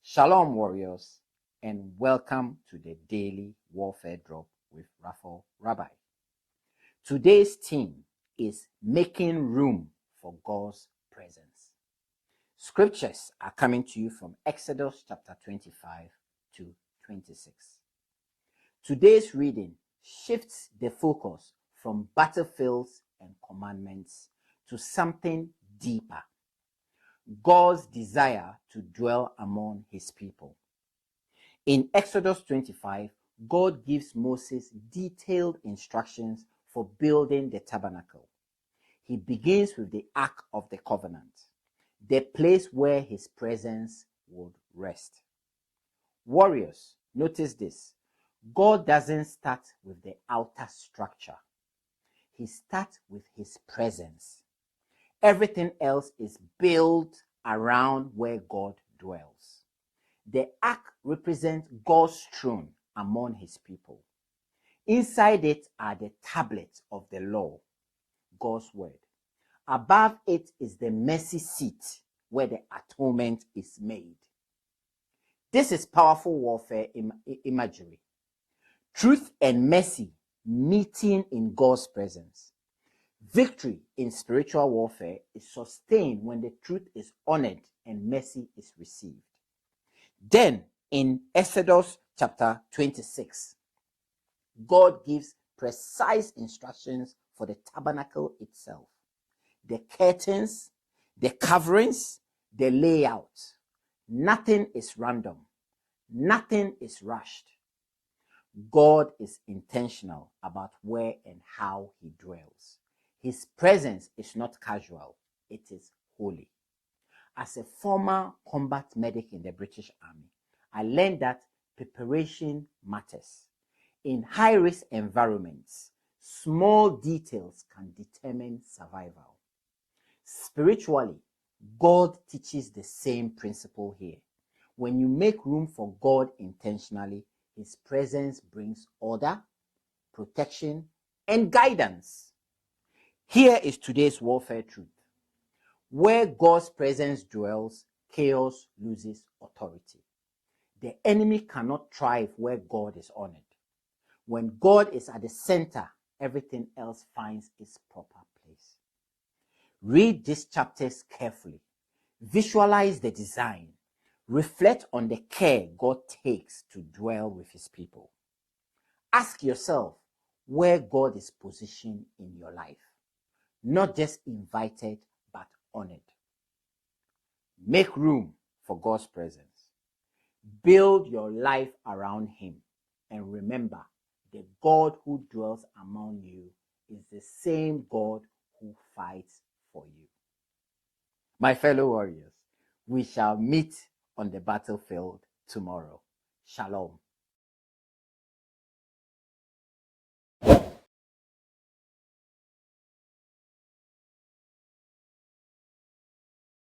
Shalom, warriors, and welcome to the Daily Warfare Drop with Raphael, Rabbi. Today's theme is making room for God's presence. Scriptures are coming to you from Exodus chapter 25 to 26. Today's reading shifts the focus from battlefields and commandments to something deeper. God's desire to dwell among his people. In Exodus 25, God gives Moses detailed instructions for building the tabernacle. He begins with the Ark of the Covenant, the place where his presence would rest. Warriors, notice this. God doesn't start with the outer structure. He starts with his presence. Everything else is built around where God dwells. The ark represents God's throne among his people. Inside it are the tablets of the law, God's word. Above it is the mercy seat where the atonement is made. This is powerful warfare imagery. Truth and mercy meeting in God's presence. Victory in spiritual warfare is sustained when the truth is honored and mercy is received. Then, in Exodus chapter 26, God gives precise instructions for the tabernacle itself. The curtains, the coverings, the layout. Nothing is random. Nothing is rushed. God is intentional about where and how he dwells. His presence is not casual, it is holy. As a former combat medic in the British Army, I learned that preparation matters. In high-risk environments, small details can determine survival. Spiritually, God teaches the same principle here. When you make room for God intentionally, his presence brings order, protection, and guidance. Here is today's warfare truth. Where God's presence dwells, chaos loses authority. The enemy cannot thrive where God is honored. When God is at the center, everything else finds its proper place. Read these chapters carefully. Visualize the design. Reflect on the care God takes to dwell with his people. Ask yourself where God is positioned in your life. Not just invited, but honored. Make room for God's presence. Build your life around him. And remember, the God who dwells among you is the same God who fights for you. My fellow warriors, we shall meet on the battlefield tomorrow. Shalom.